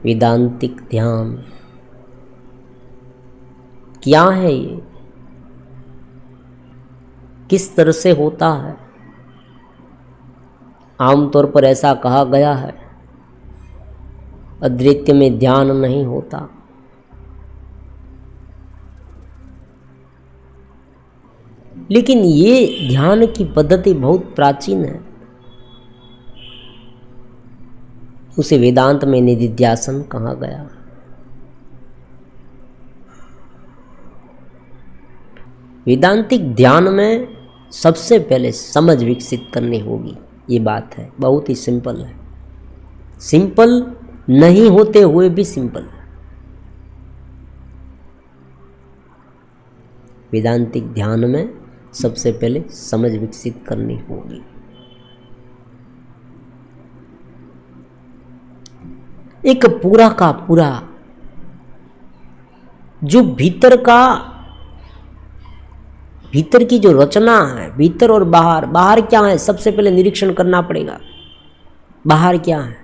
वेदांतिक ध्यान क्या है, ये किस तरह से होता है? आमतौर पर ऐसा कहा गया है, अद्वैत में ध्यान नहीं होता। लेकिन ये ध्यान की पद्धति बहुत प्राचीन है। उसे वेदांत में निधिध्यासन कहा गया। वेदांतिक ध्यान में सबसे पहले समझ विकसित करनी होगी, ये बात है। बहुत ही सिंपल है, सिंपल नहीं होते हुए भी सिंपल है। वेदांतिक ध्यान में सबसे पहले समझ विकसित करनी होगी। एक पूरा का पूरा जो भीतर की जो रचना है, भीतर और बाहर, बाहर क्या है सबसे पहले निरीक्षण करना पड़ेगा। बाहर क्या है,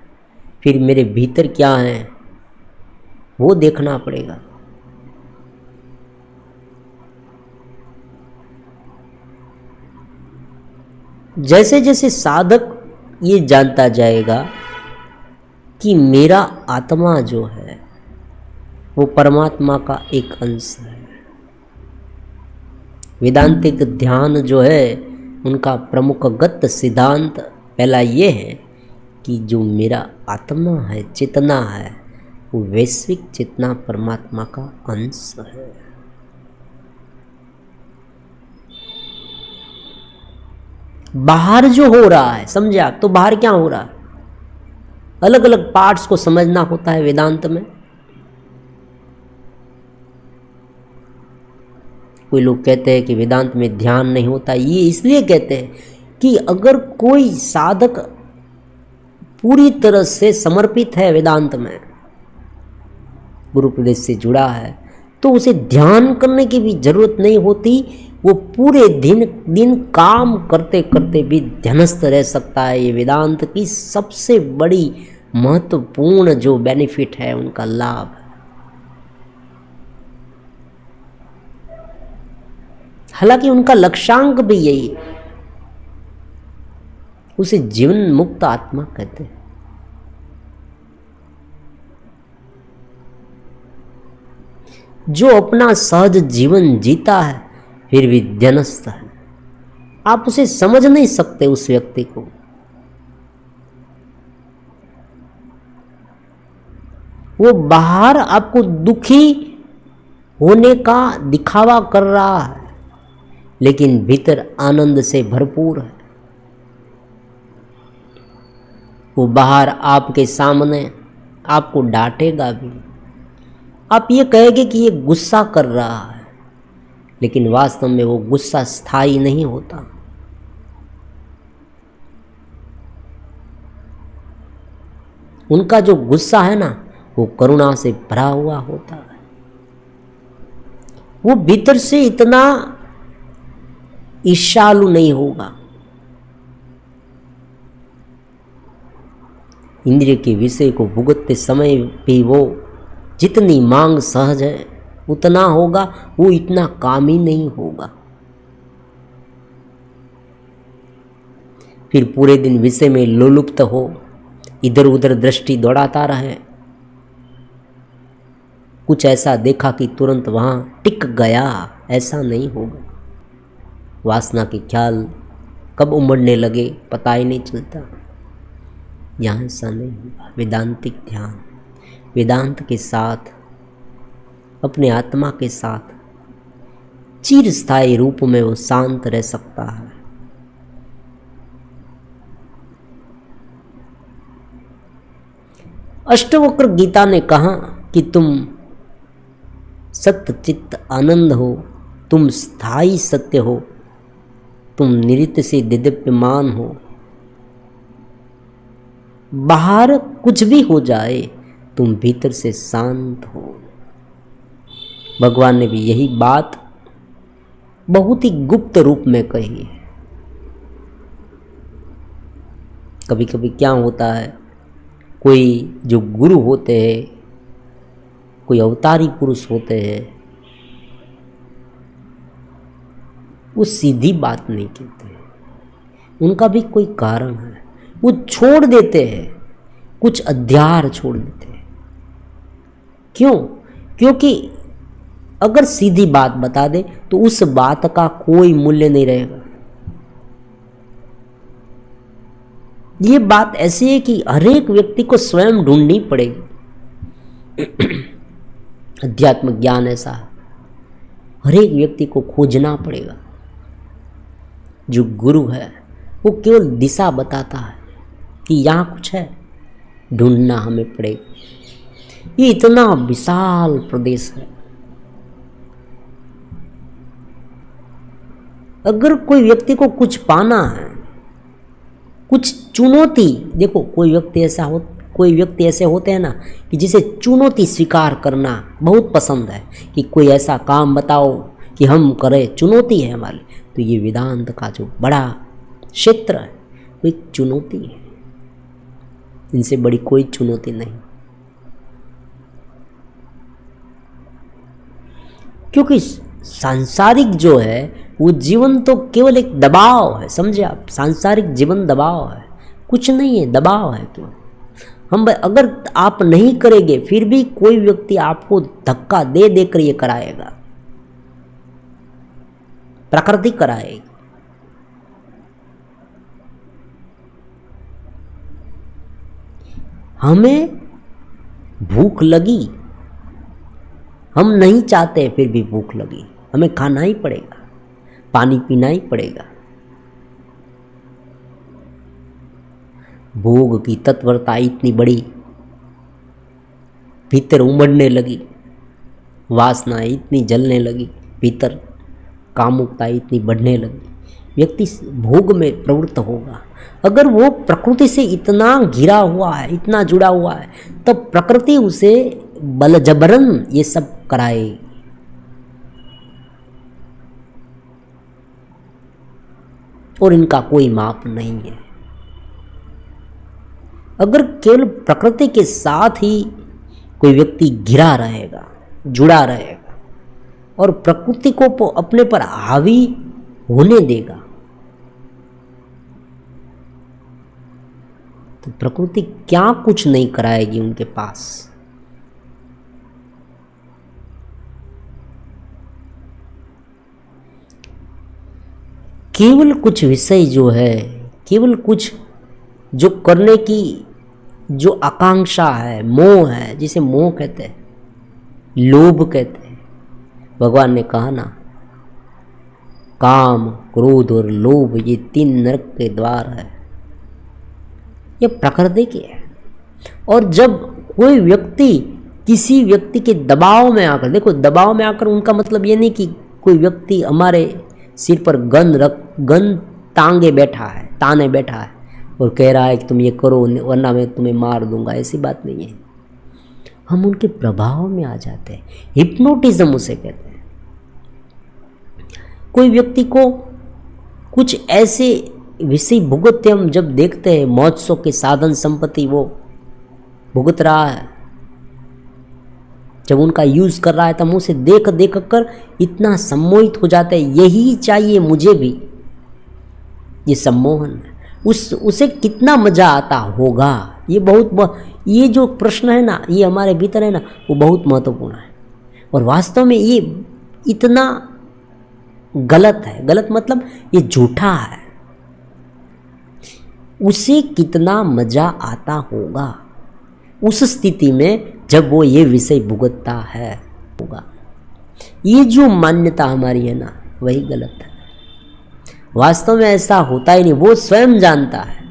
फिर मेरे भीतर क्या है वो देखना पड़ेगा। जैसे जैसे साधक ये जानता जाएगा कि मेरा आत्मा जो है वो परमात्मा का एक अंश है। वेदांतिक ध्यान जो है उनका प्रमुखगत सिद्धांत पहला ये है कि जो मेरा आत्मा है, चेतना है, वो वैश्विक चेतना परमात्मा का अंश है। बाहर जो हो रहा है, समझे आप, तो बाहर क्या हो रहा है, अलग अलग पार्ट्स को समझना होता है वेदांत में। कोई लोग कहते हैं कि वेदांत में ध्यान नहीं होता, ये इसलिए कहते हैं कि अगर कोई साधक पूरी तरह से समर्पित है वेदांत में, गुरु उपदेश से जुड़ा है, तो उसे ध्यान करने की भी जरूरत नहीं होती। वो पूरे दिन काम करते करते भी ध्यानस्थ रह सकता है। ये वेदांत की सबसे बड़ी महत्वपूर्ण जो बेनिफिट है, उनका लाभ। हालांकि उनका लक्ष्यांक भी यही है, उसे जीवन मुक्त आत्मा कहते हैं। जो अपना सहज जीवन जीता है फिर भी ध्यानस्थ है। आप उसे समझ नहीं सकते, उस व्यक्ति को। वो बाहर आपको दुखी होने का दिखावा कर रहा है, लेकिन भीतर आनंद से भरपूर है। वो बाहर आपके सामने आपको डांटेगा भी, आप ये कहेंगे कि ये गुस्सा कर रहा है, लेकिन वास्तव में वो गुस्सा स्थायी नहीं होता। उनका जो गुस्सा है ना, वो करुणा से भरा हुआ होता है। वो भीतर से इतना ईर्ष्यालु नहीं होगा। इंद्रिय के विषय को भुगतते समय भी वो जितनी मांग सहज है उतना होगा, वो इतना कामी नहीं होगा। फिर पूरे दिन विषय में लोलुप्त हो, इधर उधर दृष्टि दौड़ाता रहे, कुछ ऐसा देखा कि तुरंत वहां टिक गया, ऐसा नहीं होगा। वासना के ख्याल कब उमड़ने लगे पता ही नहीं चलता। यहाँ ऐसा नहीं होगा। वेदांतिक ध्यान वेदांत के साथ, अपने आत्मा के साथ चिरस्थायी रूप में वो शांत रह सकता है। अष्टवक्र गीता ने कहा कि तुम सत्य चित्त आनंद हो, तुम स्थायी सत्य हो, तुम नित्य से दिव्यमान हो। बाहर कुछ भी हो जाए, तुम भीतर से शांत हो। भगवान ने भी यही बात बहुत ही गुप्त रूप में कही है। कभी कभी क्या होता है कोई जो गुरु होते हैं, कोई अवतारी पुरुष होते हैं, वो सीधी बात नहीं कहते, उनका भी कोई कारण है। वो छोड़ देते हैं, कुछ अध्यार छोड़ देते हैं। क्यों? क्योंकि अगर सीधी बात बता दे तो उस बात का कोई मूल्य नहीं रहेगा। ये बात ऐसी है कि हर एक व्यक्ति को स्वयं ढूंढनी पड़ेगी। अध्यात्म ज्ञान ऐसा है, हर एक व्यक्ति को खोजना पड़ेगा। जो गुरु है वो केवल दिशा बताता है कि यहाँ कुछ है, ढूंढना हमें पड़ेगा। ये इतना विशाल प्रदेश है। अगर कोई व्यक्ति को कुछ पाना है, कुछ चुनौती, देखो कोई व्यक्ति ऐसे होते हैं ना कि जिसे चुनौती स्वीकार करना बहुत पसंद है, कि कोई ऐसा काम बताओ कि हम करें, चुनौती है हमारे। तो ये वेदांत का जो बड़ा क्षेत्र है वो एक चुनौती है, इनसे बड़ी कोई चुनौती नहीं। क्योंकि सांसारिक जो है वो जीवन तो केवल एक दबाव है, समझे आप। सांसारिक जीवन दबाव है, कुछ नहीं है, दबाव है। क्यों? हम अगर आप नहीं करेंगे फिर भी कोई व्यक्ति आपको धक्का दे देकर ये कराएगा, प्रकृति कराएगी। हमें भूख लगी, हम नहीं चाहते फिर भी भूख लगी, हमें खाना ही पड़ेगा, पानी पीना ही पड़ेगा। भोग की तत्परता इतनी बड़ी, भीतर उमड़ने लगी, वासना इतनी जलने लगी, भीतर कामुकता इतनी बढ़ने लगी, व्यक्ति भोग में प्रवृत्त होगा। अगर वो प्रकृति से इतना घिरा हुआ है, इतना जुड़ा हुआ है, तब प्रकृति उसे बल जबरन ये सब कराएगी। और इनका कोई माप नहीं है। अगर केवल प्रकृति के साथ ही कोई व्यक्ति घिरा रहेगा, जुड़ा रहेगा और प्रकृति को अपने पर हावी होने देगा, तो प्रकृति क्या कुछ नहीं कराएगी उनके पास। केवल कुछ विषय जो है, केवल कुछ जो करने की जो आकांक्षा है, मोह है, जिसे मोह कहते हैं, लोभ कहते हैं। भगवान ने कहा ना, काम, क्रोध और लोभ ये 3 नरक के द्वार है। ये प्रकृति के है। और जब कोई व्यक्ति किसी व्यक्ति के दबाव में आकर, देखो दबाव में आकर उनका मतलब ये नहीं कि कोई व्यक्ति हमारे सिर पर गन तांगे बैठा है, ताने बैठा है और कह रहा है कि तुम ये करो वरना मैं तुम्हें मार दूंगा, ऐसी बात नहीं है। हम उनके प्रभाव में आ जाते हैं, हिप्नोटिज्म उसे कहते हैं। कोई व्यक्ति को कुछ ऐसे विषय भुगतते हम जब देखते हैं, महोत्सव के साधन संपत्ति वो भुगत रहा है, जब उनका यूज कर रहा है, तब उसे देख देख कर इतना सम्मोहित हो जाते हैं, यही चाहिए मुझे भी। ये सम्मोहन है। उसे कितना मजा आता होगा, ये जो प्रश्न है ना, ये हमारे भीतर है ना, वो बहुत महत्वपूर्ण है। और वास्तव में ये इतना गलत है, गलत मतलब ये झूठा है। उसे कितना मजा आता होगा उस स्थिति में जब वो ये विषय भुगतता है होगा। ये जो मान्यता हमारी है ना, वही गलत है। वास्तव में ऐसा होता ही नहीं, वो स्वयं जानता है,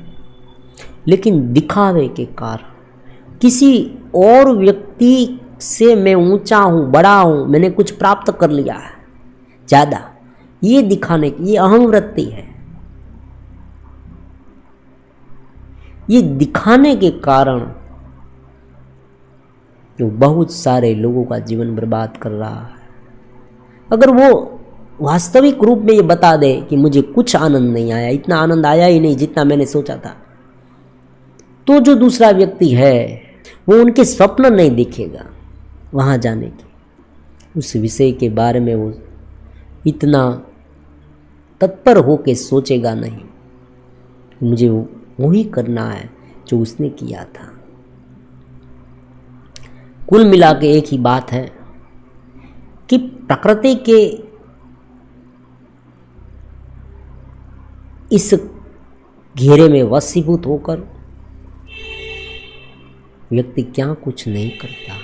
लेकिन दिखावे के कारण किसी और व्यक्ति से मैं ऊंचा हूँ, बड़ा हूँ, मैंने कुछ प्राप्त कर लिया है ज़्यादा, ये दिखाने की, ये अहम वृत्ति है। ये दिखाने के कारण जो बहुत सारे लोगों का जीवन बर्बाद कर रहा है। अगर वो वास्तविक रूप में ये बता दे कि मुझे कुछ आनंद नहीं आया, इतना आनंद आया ही नहीं जितना मैंने सोचा था, तो जो दूसरा व्यक्ति है वो उनके स्वप्न नहीं देखेगा वहाँ जाने के, उस विषय के बारे में वो इतना तत्पर हो के सोचेगा नहीं, मुझे वही करना है जो उसने किया था। कुल मिला के एक ही बात है कि प्रकृति के इस घेरे में वशीभूत होकर व्यक्ति क्या कुछ नहीं करता।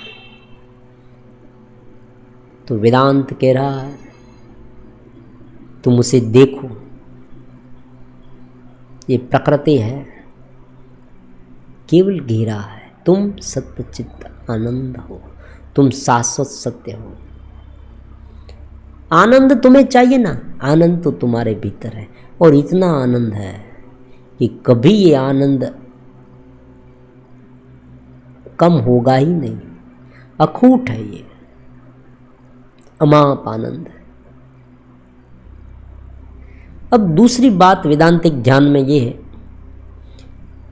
तो वेदांत कह रहा है तुम उसे देखो, ये प्रकृति है, केवल घेरा है, तुम सत्चित्त आनंद हो, तुम शाश्वत सत्य हो। आनंद तुम्हें चाहिए ना, आनंद तो तुम्हारे भीतर है, और इतना आनंद है कि कभी ये आनंद कम होगा ही नहीं, अखूट है, ये अमाप आनंद है। अब दूसरी बात वेदांतिक ध्यान में ये है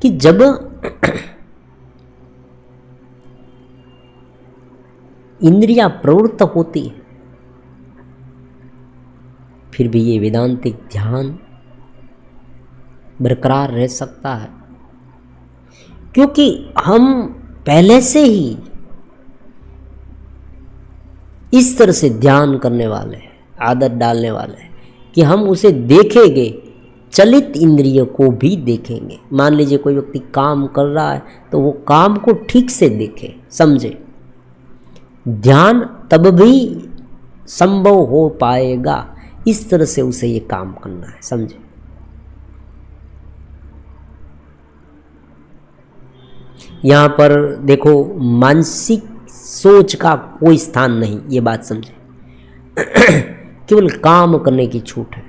कि जब इंद्रियां प्रवृत्त होती है फिर भी ये वेदांतिक ध्यान बरकरार रह सकता है, क्योंकि हम पहले से ही इस तरह से ध्यान करने वाले हैं, आदत डालने वाले हैं कि हम उसे देखेंगे, चलित इंद्रिय को भी देखेंगे। मान लीजिए कोई व्यक्ति काम कर रहा है तो वो काम को ठीक से देखे, समझे। ध्यान तब भी संभव हो पाएगा इस तरह से उसे ये काम करना है, समझे। यहाँ पर देखो मानसिक सोच का कोई स्थान नहीं, ये बात समझे। केवल काम करने की छूट है।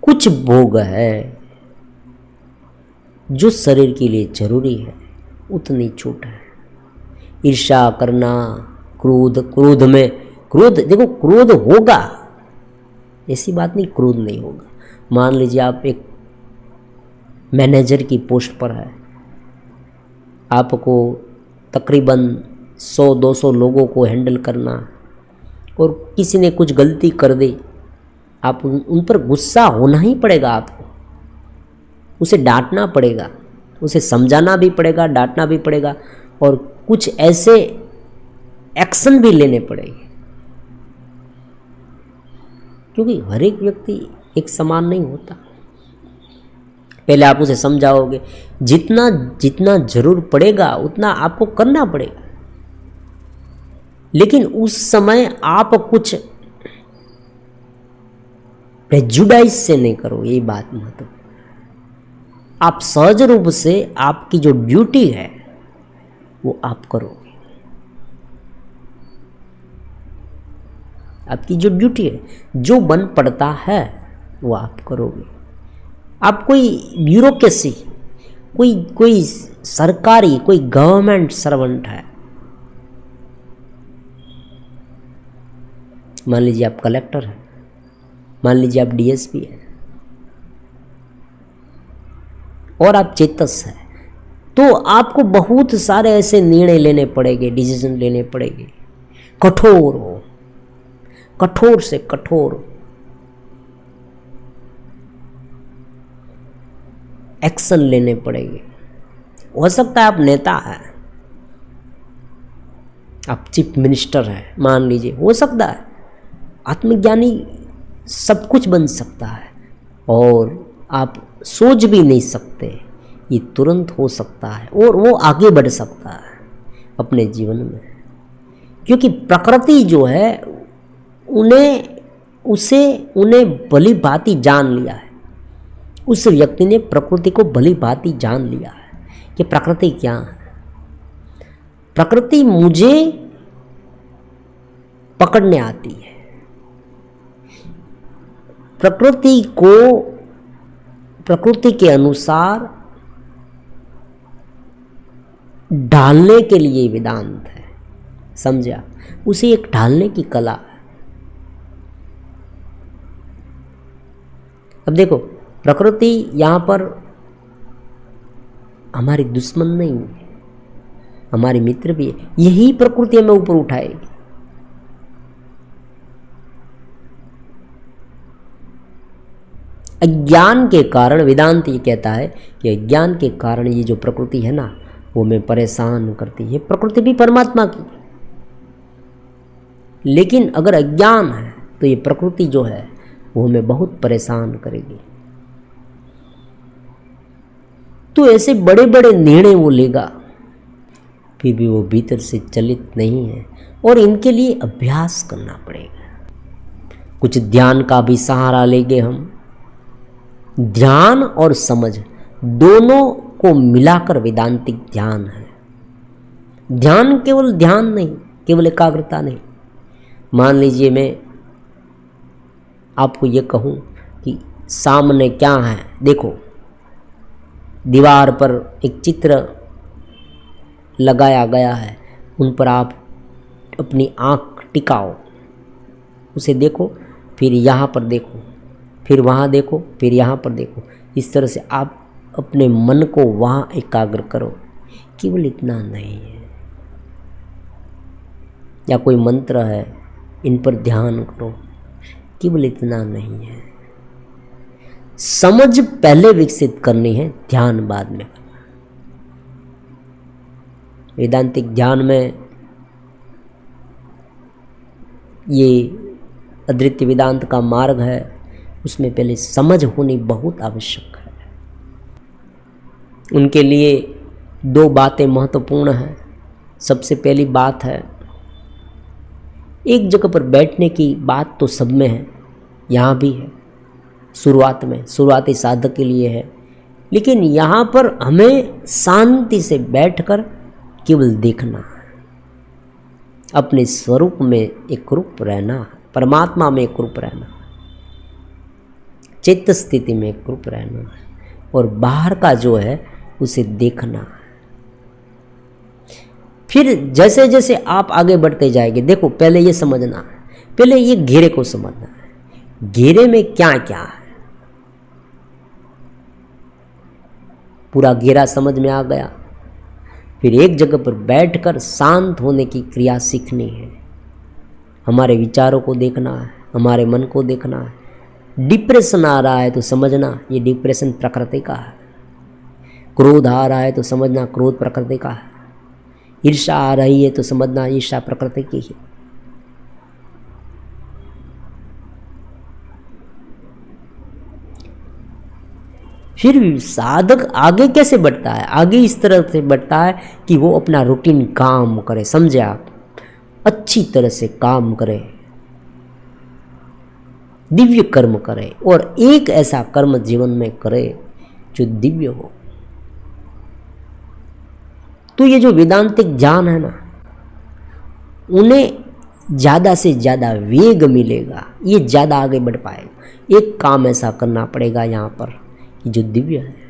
कुछ भोग है जो शरीर के लिए जरूरी है, उतनी छूट है। ईर्ष्या करना, क्रोध में देखो क्रोध होगा, ऐसी बात नहीं क्रोध नहीं होगा। मान लीजिए आप एक मैनेजर की पोस्ट पर है, आपको तकरीबन 100-200 लोगों को हैंडल करना, और किसी ने कुछ गलती कर दी, आप उन पर गुस्सा होना ही पड़ेगा। आपको उसे डांटना पड़ेगा, उसे समझाना भी पड़ेगा, डांटना भी पड़ेगा, और कुछ ऐसे एक्शन भी लेने पड़ेंगे, क्योंकि हर एक व्यक्ति एक समान नहीं होता। पहले आप उसे समझाओगे, जितना जितना जरूर पड़ेगा उतना आपको करना पड़ेगा, लेकिन उस समय आप कुछ प्रेजुडाइज से नहीं करो, ये बात महत्वपूर्ण। आप सहज रूप से आपकी जो ड्यूटी है वो आप करोगे। आपकी जो ड्यूटी है, जो बन पड़ता है वो आप करोगे। आप कोई ब्यूरोक्रेसी, कोई सरकारी, कोई गवर्नमेंट सर्वेंट है, मान लीजिए आप कलेक्टर हैं, मान लीजिए आप डीएसपी हैं, और आप चेतस हैं, तो आपको बहुत सारे ऐसे निर्णय लेने पड़ेंगे, डिसीजन लेने पड़ेंगे। कठोर हो, कठोर से कठोर एक्शन लेने पड़ेंगे। हो सकता है आप नेता हैं, आप चीफ मिनिस्टर हैं, मान लीजिए, हो सकता है। आत्मज्ञानी सब कुछ बन सकता है, और आप सोच भी नहीं सकते, ये तुरंत हो सकता है, और वो आगे बढ़ सकता है अपने जीवन में, क्योंकि प्रकृति जो है उन्हें भली भांति जान लिया है। उस व्यक्ति ने प्रकृति को भली भांति जान लिया है कि प्रकृति क्या है। प्रकृति मुझे पकड़ने आती है, प्रकृति के अनुसार ढालने के लिए वेदांत है, समझा। उसे एक ढालने की कला है। अब देखो प्रकृति, यहाँ पर हमारी दुश्मन नहीं है, हमारे मित्र भी है। यही प्रकृति हमें ऊपर उठाएगी। अज्ञान के कारण, वेदांत ये कहता है कि अज्ञान के कारण ये जो प्रकृति है ना, वो हमें परेशान करती है। प्रकृति भी परमात्मा की, लेकिन अगर अज्ञान है तो ये प्रकृति जो है वो हमें बहुत परेशान करेगी। तो ऐसे बड़े बड़े निर्णय वो लेगा, फिर भी वो भीतर से चलित नहीं है, और इनके लिए अभ्यास करना पड़ेगा। कुछ ध्यान का भी सहारा लेंगे हम। ध्यान और समझ दोनों को मिलाकर वेदांतिक ध्यान है। ध्यान केवल ध्यान नहीं, केवल एकाग्रता नहीं। मान लीजिए मैं आपको ये कहूँ कि सामने क्या है, देखो दीवार पर एक चित्र लगाया गया है, उन पर आप अपनी आँख टिकाओ, उसे देखो, फिर यहाँ पर देखो, फिर वहाँ देखो, फिर यहाँ पर देखो। इस तरह से आप अपने मन को वहाँ एकाग्र करो। केवल इतना नहीं है, या कोई मंत्र है, इन पर ध्यान करो, केवल इतना नहीं है। समझ पहले विकसित करनी है, ध्यान बाद में करना। वेदांतिक ध्यान में ये अद्वितीय वेदांत का मार्ग है, उसमें पहले समझ होनी बहुत आवश्यक है। उनके लिए दो बातें महत्वपूर्ण हैं। सबसे पहली बात है, एक जगह पर बैठने की बात तो सब में है, यहाँ भी है, शुरुआत में, शुरुआती साधक के लिए है, लेकिन यहाँ पर हमें शांति से बैठकर केवल देखना है, अपने स्वरूप में एक रूप रहना, परमात्मा में एक रूप रहना, चित्त स्थिति में एक रूप रहना है, और बाहर का जो है उसे देखना है। फिर जैसे जैसे आप आगे बढ़ते जाएंगे, देखो पहले ये समझना है, पहले ये घेरे को समझना है, घेरे में क्या क्या है। पूरा घेरा समझ में आ गया, फिर एक जगह पर बैठकर शांत होने की क्रिया सीखनी है। हमारे विचारों को देखना है, हमारे मन को देखना है। डिप्रेशन आ रहा है तो समझना ये डिप्रेशन प्रकृति का है। क्रोध आ रहा है तो समझना क्रोध प्रकृति का है। ईर्ष्या आ रही है तो समझना ईर्ष्या प्रकृति की है। फिर साधक आगे कैसे बढ़ता है? आगे इस तरह से बढ़ता है कि वो अपना रूटीन काम करे, समझे आप, अच्छी तरह से काम करे, दिव्य कर्म करे, और एक ऐसा कर्म जीवन में करे जो दिव्य हो। तो ये जो वेदांतिक ज्ञान है ना, उन्हें ज़्यादा से ज़्यादा वेग मिलेगा, ये ज़्यादा आगे बढ़ पाएगा। एक काम ऐसा करना पड़ेगा यहाँ पर कि जो दिव्य है।